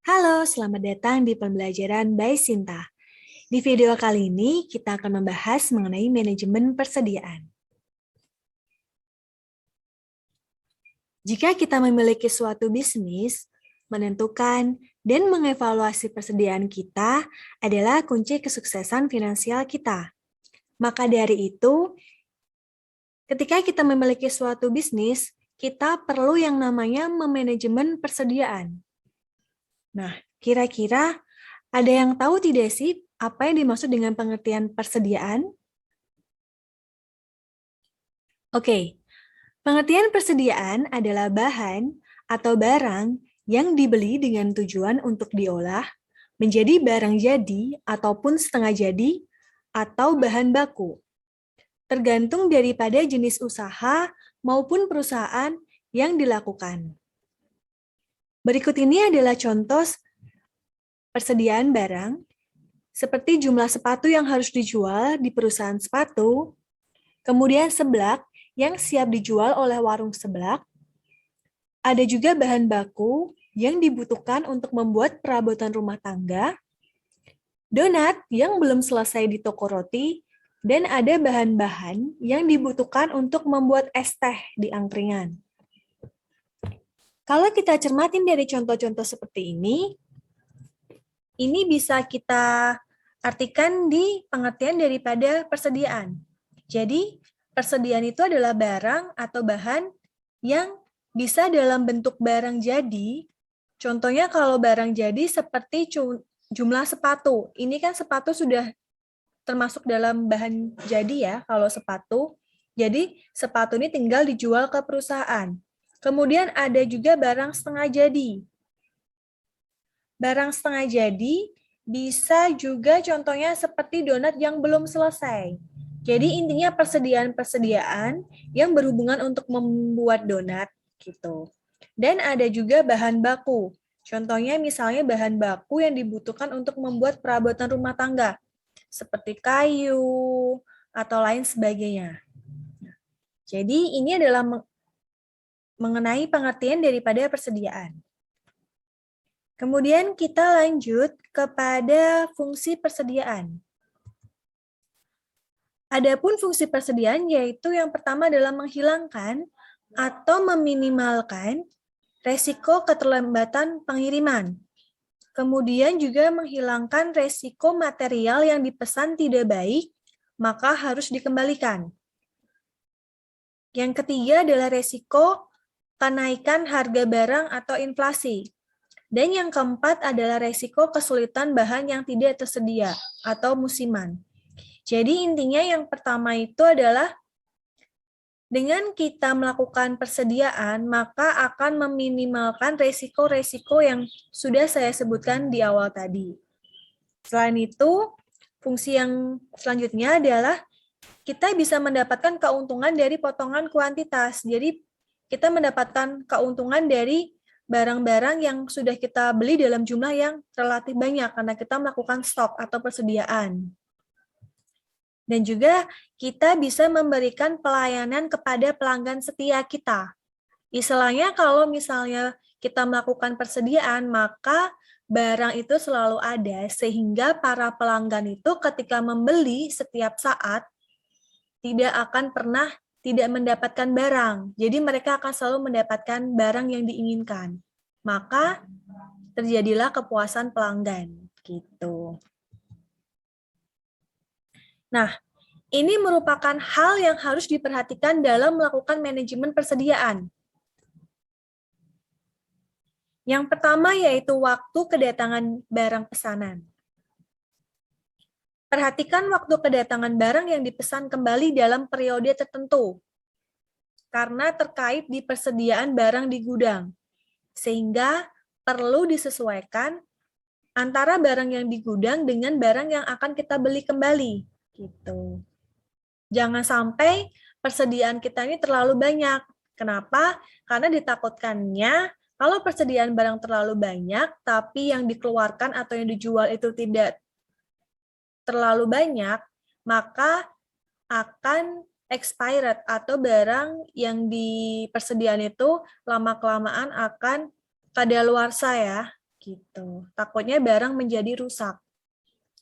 Halo, selamat datang di pembelajaran by Sinta. Di video kali ini, kita akan membahas mengenai manajemen persediaan. Jika kita memiliki suatu bisnis, menentukan dan mengevaluasi persediaan kita adalah kunci kesuksesan finansial kita. Maka dari itu, ketika kita memiliki suatu bisnis, kita perlu yang namanya memanajemen persediaan. Nah, kira-kira ada yang tahu tidak sih apa yang dimaksud dengan pengertian persediaan? Oke, pengertian persediaan adalah bahan atau barang yang dibeli dengan tujuan untuk diolah menjadi barang jadi ataupun setengah jadi atau bahan baku, tergantung daripada jenis usaha maupun perusahaan yang dilakukan. Berikut ini adalah contoh persediaan barang, seperti jumlah sepatu yang harus dijual di perusahaan sepatu, kemudian seblak yang siap dijual oleh warung seblak. Ada juga bahan baku yang dibutuhkan untuk membuat perabotan rumah tangga, donat yang belum selesai di toko roti, dan ada bahan-bahan yang dibutuhkan untuk membuat es teh di angkringan. Kalau kita cermatin dari contoh-contoh seperti ini bisa kita artikan di pengertian daripada persediaan. Jadi, persediaan itu adalah barang atau bahan yang bisa dalam bentuk barang jadi. Contohnya kalau barang jadi seperti jumlah sepatu. Ini kan sepatu sudah termasuk dalam bahan jadi ya, kalau sepatu. Jadi, sepatu ini tinggal dijual ke perusahaan. Kemudian ada juga barang setengah jadi. Barang setengah jadi bisa juga contohnya seperti donat yang belum selesai. Jadi intinya persediaan-persediaan yang berhubungan untuk membuat donat gitu. Dan ada juga bahan baku. Contohnya misalnya bahan baku yang dibutuhkan untuk membuat perabotan rumah tangga seperti kayu atau lain sebagainya. Jadi ini adalah mengenai pengertian daripada persediaan. Kemudian kita lanjut kepada fungsi persediaan. Adapun fungsi persediaan yaitu yang pertama adalah menghilangkan atau meminimalkan resiko keterlambatan pengiriman. Kemudian juga menghilangkan resiko material yang dipesan tidak baik, maka harus dikembalikan. Yang ketiga adalah resiko kenaikan harga barang atau inflasi. Dan yang keempat adalah resiko kesulitan bahan yang tidak tersedia atau musiman. Jadi intinya yang pertama itu adalah dengan kita melakukan persediaan, maka akan meminimalkan resiko-resiko yang sudah saya sebutkan di awal tadi. Selain itu, fungsi yang selanjutnya adalah kita bisa mendapatkan keuntungan dari potongan kuantitas. Jadi kita mendapatkan keuntungan dari barang-barang yang sudah kita beli dalam jumlah yang relatif banyak karena kita melakukan stok atau persediaan. Dan juga kita bisa memberikan pelayanan kepada pelanggan setia kita. Istilahnya kalau misalnya kita melakukan persediaan, maka barang itu selalu ada sehingga para pelanggan itu ketika membeli setiap saat tidak akan pernah tidak mendapatkan barang. Jadi mereka akan selalu mendapatkan barang yang diinginkan. Maka terjadilah kepuasan pelanggan gitu. Nah, ini merupakan hal yang harus diperhatikan dalam melakukan manajemen persediaan. Yang pertama yaitu waktu kedatangan barang pesanan. Perhatikan waktu kedatangan barang yang dipesan kembali dalam periode tertentu, karena terkait di persediaan barang di gudang, sehingga perlu disesuaikan antara barang yang di gudang dengan barang yang akan kita beli kembali. Gitu. Jangan sampai persediaan kita ini terlalu banyak. Kenapa? Karena ditakutkannya kalau persediaan barang terlalu banyak, tapi yang dikeluarkan atau yang dijual itu tidak terlalu banyak, maka akan expired atau barang yang di persediaan itu lama-kelamaan akan kadaluarsa ya, gitu. Takutnya barang menjadi rusak.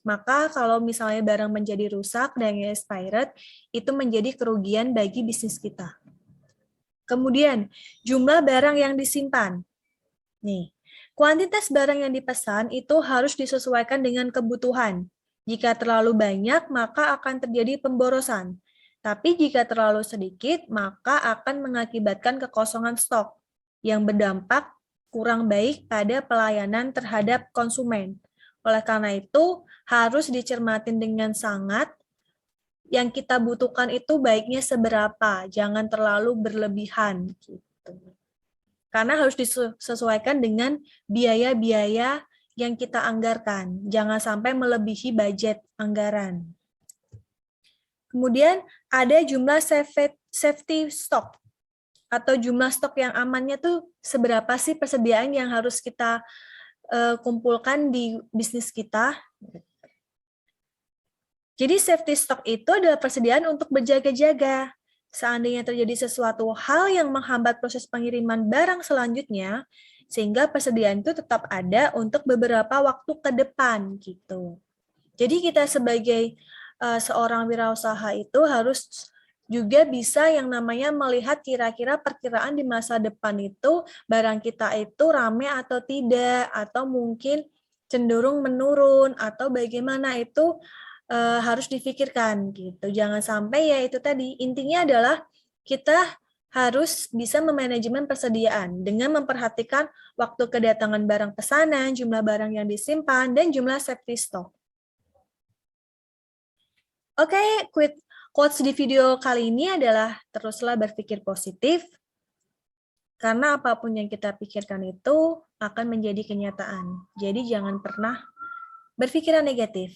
Maka kalau misalnya barang menjadi rusak dan expired, itu menjadi kerugian bagi bisnis kita. Kemudian, jumlah barang yang disimpan. Nih, kuantitas barang yang dipesan itu harus disesuaikan dengan kebutuhan. Jika terlalu banyak, maka akan terjadi pemborosan. Tapi jika terlalu sedikit, maka akan mengakibatkan kekosongan stok yang berdampak kurang baik pada pelayanan terhadap konsumen. Oleh karena itu, harus dicermatin dengan sangat, yang kita butuhkan itu baiknya seberapa, jangan terlalu berlebihan. Gitu. Karena harus disesuaikan dengan biaya-biaya yang kita anggarkan. Jangan sampai melebihi budget anggaran. Kemudian ada jumlah safety stock atau jumlah stok yang amannya tuh seberapa sih persediaan yang harus kita kumpulkan di bisnis kita. Jadi safety stock itu adalah persediaan untuk berjaga-jaga. Seandainya terjadi sesuatu hal yang menghambat proses pengiriman barang selanjutnya, sehingga persediaan itu tetap ada untuk beberapa waktu ke depan gitu. Jadi kita sebagai seorang wirausaha itu harus juga bisa yang namanya melihat kira-kira perkiraan di masa depan itu barang kita itu rame atau tidak, atau mungkin cenderung menurun, atau bagaimana itu harus difikirkan gitu. Jangan sampai ya itu tadi, intinya adalah kita harus bisa memanajemen persediaan dengan memperhatikan waktu kedatangan barang pesanan, jumlah barang yang disimpan, dan jumlah safety stock. Oke, quotes di video kali ini adalah teruslah berpikir positif, karena apapun yang kita pikirkan itu akan menjadi kenyataan. Jadi jangan pernah berpikiran negatif.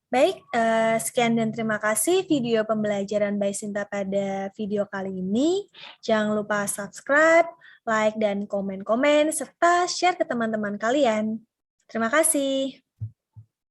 Baik, sekian dan terima kasih video pembelajaran by Sinta pada video kali ini. Jangan lupa subscribe, like, dan komen-komen, serta share ke teman-teman kalian. Terima kasih.